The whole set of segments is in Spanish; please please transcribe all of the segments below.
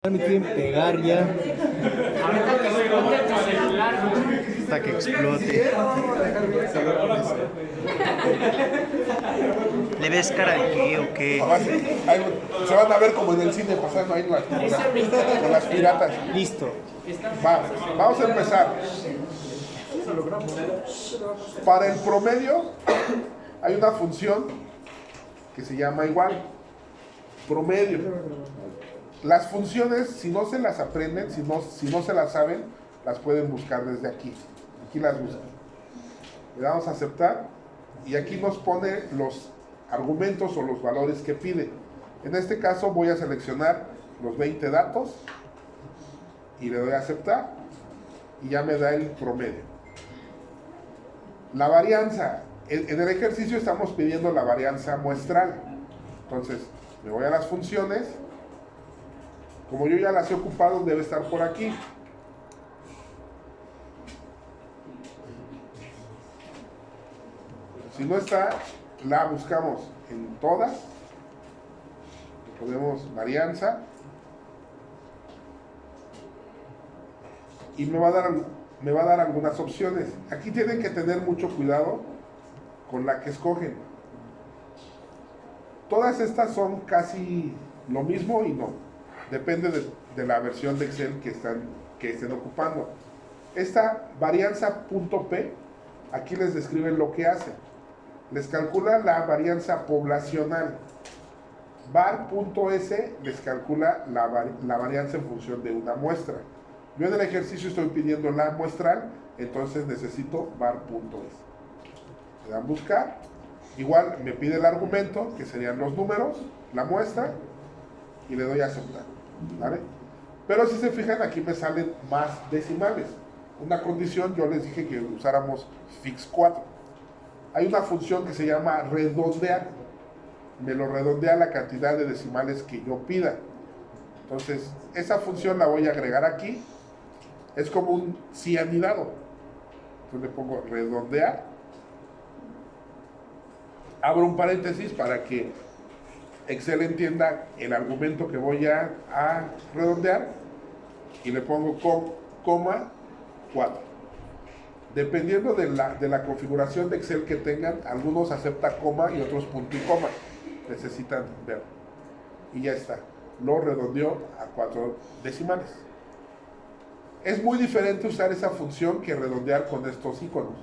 Me quieren pegar ya. Ahorita que explote tu celular, Hasta que explote. ¿Le ves cara de qué o qué? Se van a ver como en el cine pasando ahí con las piratas. Listo. Vamos a empezar. Para el promedio hay una función que se llama igual. Promedio. Las funciones, si no se las aprenden, si no se las saben, las pueden buscar desde aquí. Aquí las buscan. Le damos a aceptar y aquí nos pone los argumentos o los valores que pide. En este caso voy a seleccionar los 20 datos y le doy a aceptar y ya me da el promedio. La varianza. En el ejercicio estamos pidiendo la varianza muestral. Entonces, me voy a las funciones. Como yo ya las he ocupado, debe estar por aquí. Si no está, la buscamos en todas. Le ponemos varianza. Y me va a dar algunas opciones. Aquí tienen que tener mucho cuidado con la que escogen. Todas estas son casi lo mismo y no. Depende de la versión de Excel que estén ocupando. Esta varianza.p, aquí les describe lo que hace. Les calcula la varianza poblacional. var.s les calcula la varianza en función de una muestra. Yo en el ejercicio estoy pidiendo la muestral, entonces necesito var.s. Le dan buscar. Igual me pide el argumento, que serían los números, la muestra, y le doy a aceptar. ¿Vale? Pero si se fijan, aquí me salen más decimales. Una condición, yo les dije que usáramos fix 4. Hay una función que se llama redondear. Me lo redondea la cantidad de decimales que yo pida. Entonces, esa función la voy a agregar aquí. Es como un si anidado. Entonces le pongo redondear. Abro un paréntesis para que Excel entienda el argumento que voy a redondear y le pongo coma 4. Dependiendo de la configuración de Excel que tengan, algunos aceptan coma y otros punto y coma. Necesitan ver. Y ya está. Lo redondeó a 4 decimales. Es muy diferente usar esa función que redondear con estos iconos.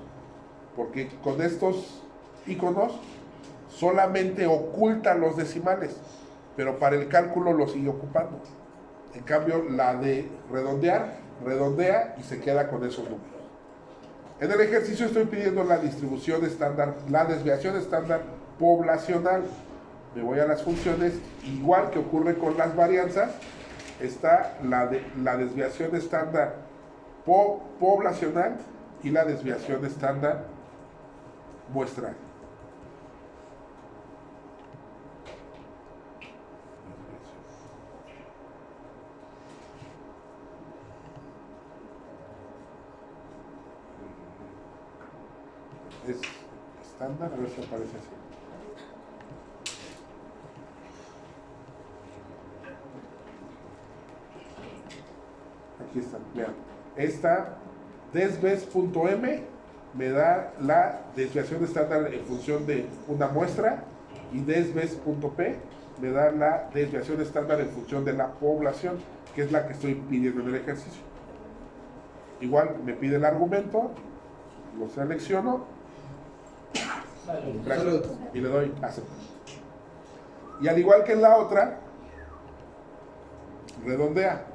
Porque con estos iconos solamente oculta los decimales, pero para el cálculo lo sigue ocupando. En cambio, la de redondear, redondea y se queda con esos números. En el ejercicio estoy pidiendo la distribución estándar, la desviación estándar poblacional. Me voy a las funciones, igual que ocurre con las varianzas, está la desviación estándar poblacional y la desviación estándar muestral. Es estándar, a ver si aparece así. Aquí está, vean. Esta desves.m me da la desviación estándar en función de una muestra y desves.p me da la desviación estándar en función de la población, que es la que estoy pidiendo en el ejercicio. Igual me pide el argumento, lo selecciono. Gracias. Y le doy aceptar. Y al igual que en la otra, redondea.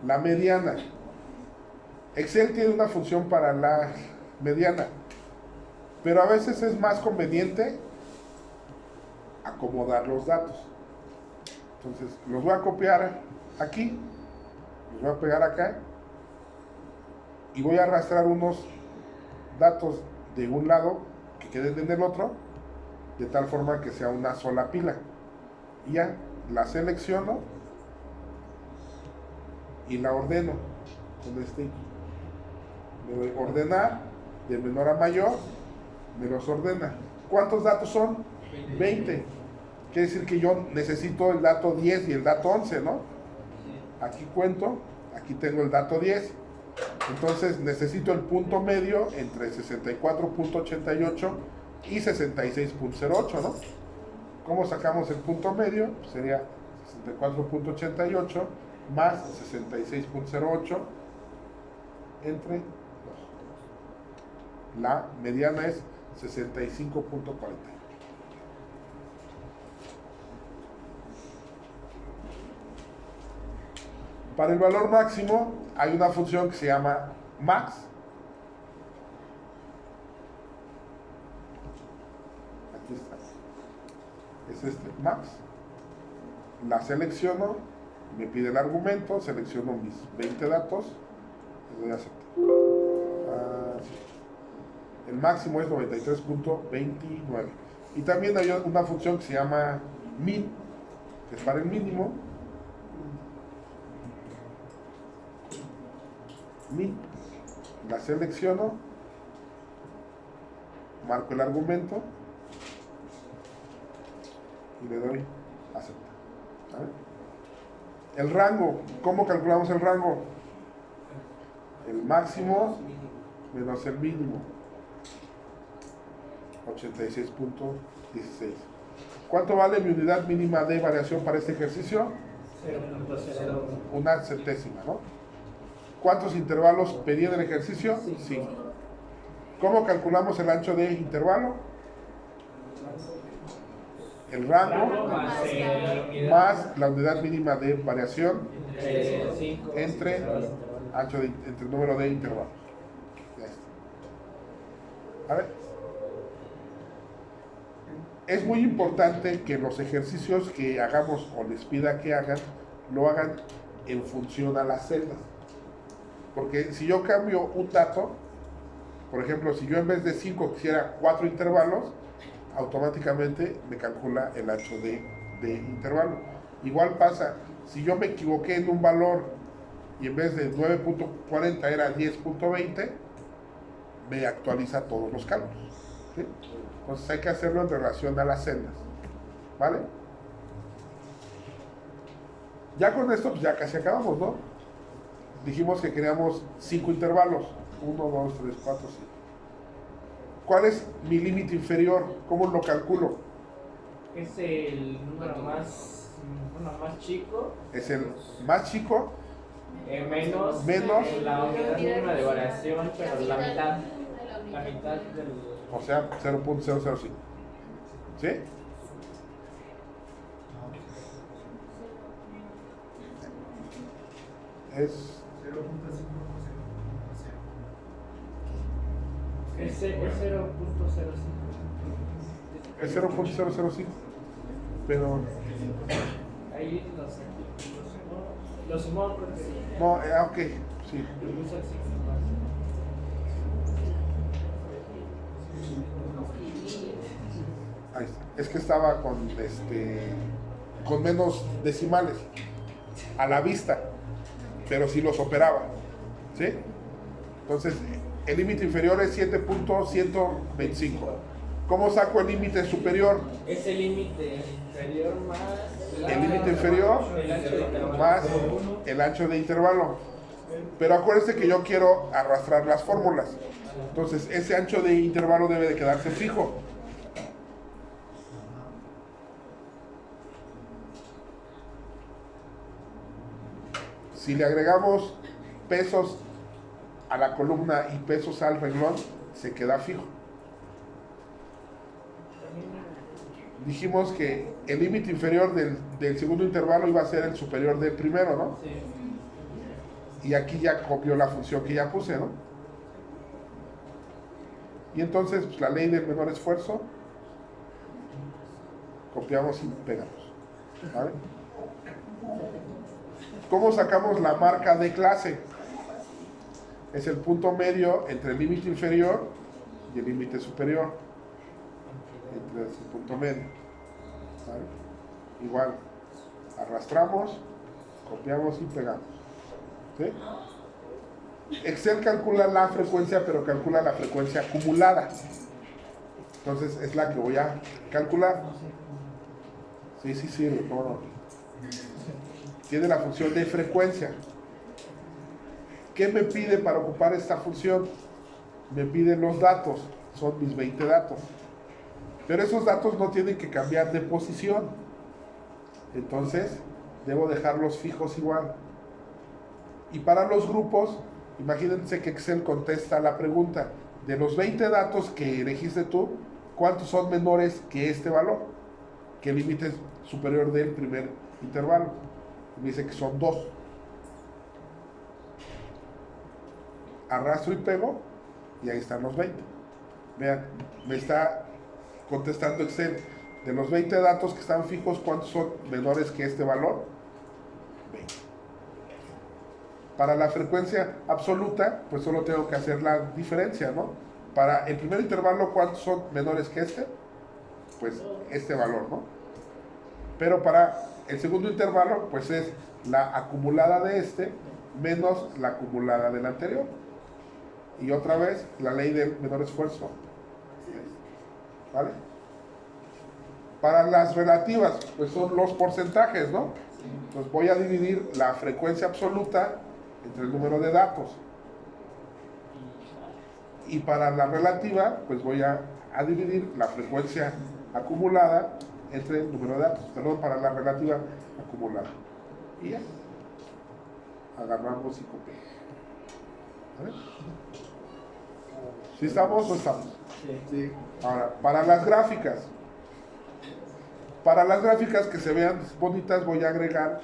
La mediana. Excel tiene una función para la mediana, pero a veces es más conveniente acomodar los datos. Entonces, los voy a copiar aquí, los voy a pegar acá y voy a arrastrar unos datos de un lado que queden en el otro, de tal forma que sea una sola pila. Y ya la selecciono y la ordeno con este. Le doy ordenar de menor a mayor me los ordena. ¿Cuántos datos son? 20. Quiere decir que yo necesito el dato 10 y el dato 11, ¿no? Aquí cuento, aquí tengo el dato 10. Entonces necesito el punto medio entre 64.88 y 66.08, ¿no? ¿Cómo sacamos el punto medio? Pues sería 64.88 más 66.08 entre 2. La mediana es 65.40. Para el valor máximo hay una función que se llama max. Aquí está. Es este, max. La selecciono, me pide el argumento, selecciono mis 20 datos y doy a aceptar. Sí. El máximo es 93.29. Y también hay una función que se llama min, que es para el mínimo. Min, la selecciono, marco el argumento y le doy aceptar. ¿Vale? El rango, ¿cómo calculamos el rango? El máximo menos el mínimo, 86.16. ¿Cuánto vale mi unidad mínima de variación para este ejercicio? 0.01. Una centésima, ¿no? ¿Cuántos intervalos pedí en el ejercicio? 5. ¿Cómo calculamos el ancho de intervalo? El rango más la unidad mínima de variación entre el número de intervalos. Ya está. A ver. Es muy importante que los ejercicios que hagamos o les pida que hagan, lo hagan en función a las celdas. Porque si yo cambio un dato, por ejemplo, si yo en vez de 5 quisiera 4 intervalos, automáticamente me calcula el ancho de intervalo. Igual pasa, si yo me equivoqué en un valor y en vez de 9.40 era 10.20, me actualiza todos los cálculos. ¿Sí? Entonces hay que hacerlo en relación a las celdas. ¿Vale? Ya con esto pues ya casi acabamos, ¿no? Dijimos que queríamos 5 intervalos. 1, 2, 3, 4, 5. ¿Cuál es mi límite inferior? ¿Cómo lo calculo? Es el número más chico. Es el más chico Menos la unidad mínima de variación, pero la mitad del... O sea, 0.005. ¿Sí? Es 0.05. es 0.005. Pero Ahí lo sumó porque... no, ok, sí. Le puso el signo más. Ahí está. Es que estaba con menos decimales a la vista, pero sí los operaba. ¿Sí? Entonces, el límite inferior es 7.125. ¿Cómo saco el límite superior? Es el límite inferior más... El límite inferior más el ancho de intervalo. Pero acuérdense que yo quiero arrastrar las fórmulas. Entonces, ese ancho de intervalo debe de quedarse fijo. Si le agregamos pesos a la columna y pesos al renglón, se queda fijo. Dijimos que el límite inferior del segundo intervalo iba a ser el superior del primero, ¿no? Sí. Y aquí ya copió la función que ya puse, ¿no? Y entonces, pues, la ley del menor esfuerzo, copiamos y pegamos. ¿Vale? ¿Cómo sacamos la marca de clase? Es el punto medio entre el límite inferior y el límite superior. Entre ese punto medio. ¿Vale? Igual, arrastramos, copiamos y pegamos. ¿Sí? Excel calcula la frecuencia, pero calcula la frecuencia acumulada. Entonces es la que voy a calcular. Sí, sirve, cómo no. Tiene la función de frecuencia. ¿Qué me pide para ocupar esta función? Me piden los datos, son mis 20 datos. Pero esos datos no tienen que cambiar de posición. Entonces, debo dejarlos fijos igual. Y para los grupos, imagínense que Excel contesta la pregunta, de los 20 datos que elegiste tú, ¿cuántos son menores que este valor? Que el límite es superior del primer intervalo. Me dice que son 2. Arrastro y pego, y ahí están los 20. Vean, me está contestando Excel. De los 20 datos que están fijos, ¿cuántos son menores que este valor? 20. Para la frecuencia absoluta, pues solo tengo que hacer la diferencia, ¿no? Para el primer intervalo, ¿cuántos son menores que este? Pues este valor, ¿no? Pero para el segundo intervalo, pues es la acumulada de este menos la acumulada del anterior. Y otra vez, la ley del menor esfuerzo. ¿Vale? Para las relativas, pues son los porcentajes, ¿no? Entonces voy a dividir la frecuencia absoluta entre el número de datos. Y para la relativa, pues voy a dividir la frecuencia acumulada entre el número de datos. Perdón, para la relativa acumulada. Y ya. Agarramos y copiamos. ¿Vale? ¿Sí estamos o estamos? Sí. Ahora, para las gráficas. Para las gráficas que se vean bonitas, voy a agregar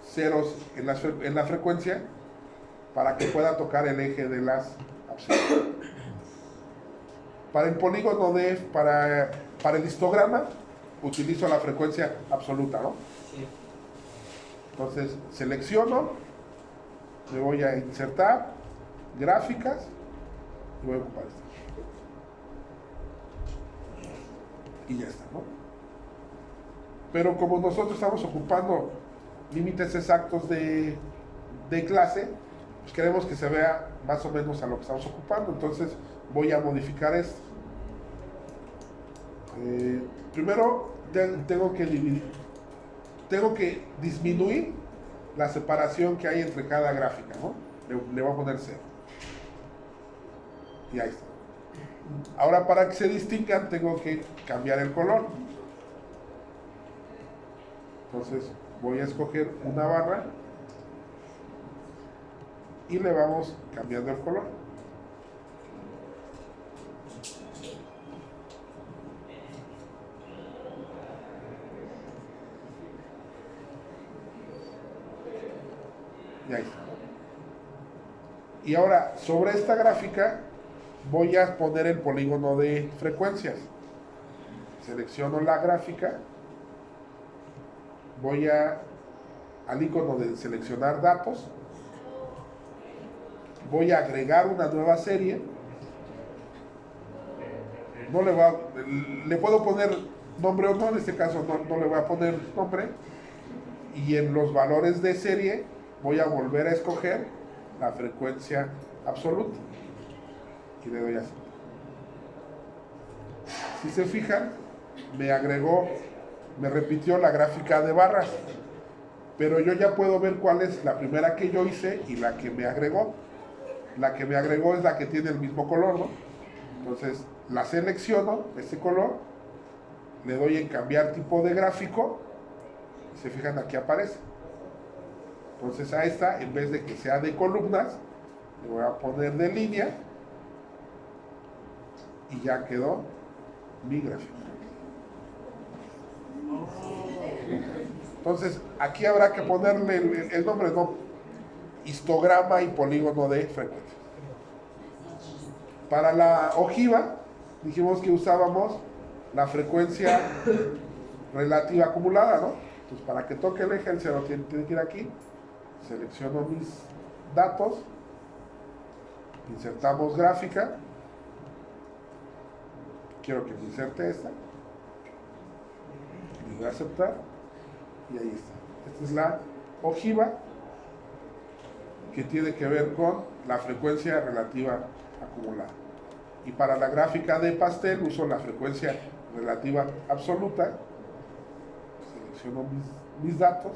ceros en la frecuencia para que pueda tocar el eje de las abscisas. Para el polígono para el histograma, utilizo la frecuencia absoluta, ¿no? Sí. Entonces, selecciono, me voy a insertar, gráficas, y voy a ocupar esta. Y ya está, ¿no? Pero como nosotros estamos ocupando límites exactos de clase, pues queremos que se vea más o menos a lo que estamos ocupando. Entonces voy a modificar esto. Primero tengo que disminuir la separación que hay entre cada gráfica, ¿no? Le voy a poner 0. Y ahí está. Ahora, para que se distingan, tengo que cambiar el color. Entonces voy a escoger una barra y le vamos cambiando el color. Y ahí está. Y ahora, sobre esta gráfica, voy a poner el polígono de frecuencias. Selecciono la gráfica. Voy al icono de seleccionar datos. Voy a agregar una nueva serie. Le puedo poner nombre o no, en este caso no le voy a poner nombre. Y en los valores de serie voy a volver a escoger la frecuencia absoluta. Y le doy así. Si se fijan, me repitió la gráfica de barras, pero yo ya puedo ver cuál es la primera que yo hice y la que me agregó. La que me agregó es la que tiene el mismo color, ¿no? Entonces la selecciono, este color, le doy en cambiar tipo de gráfico y se fijan, aquí aparece. Entonces a esta, en vez de que sea de columnas, le voy a poner de línea y ya quedó mi gráfico. Entonces, aquí habrá que ponerle el nombre, ¿no? Histograma y polígono de frecuencia. Para la ojiva, dijimos que usábamos la frecuencia relativa acumulada, ¿no? Entonces, para que toque el eje, el 0 tiene que ir aquí. Selecciono mis datos. Insertamos gráfica. Quiero que me inserte esta. Le voy a aceptar. Y ahí está. Esta es la ojiva que tiene que ver con la frecuencia relativa acumulada. Y para la gráfica de pastel uso la frecuencia relativa absoluta. Selecciono mis datos.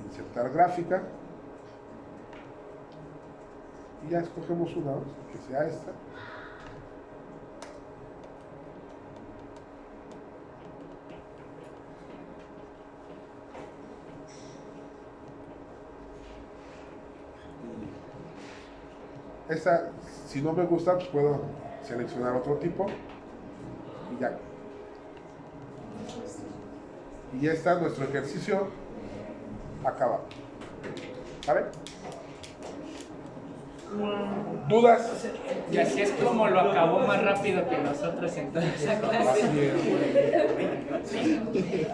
Insertar gráfica. Y ya escogemos una, que sea esta. Esta, si no me gusta, pues puedo seleccionar otro tipo y ya. Y ya está nuestro ejercicio acabado. ¿Vale? ¿Dudas? Y así es como lo acabó más rápido que nosotros en toda esa clase. Así es.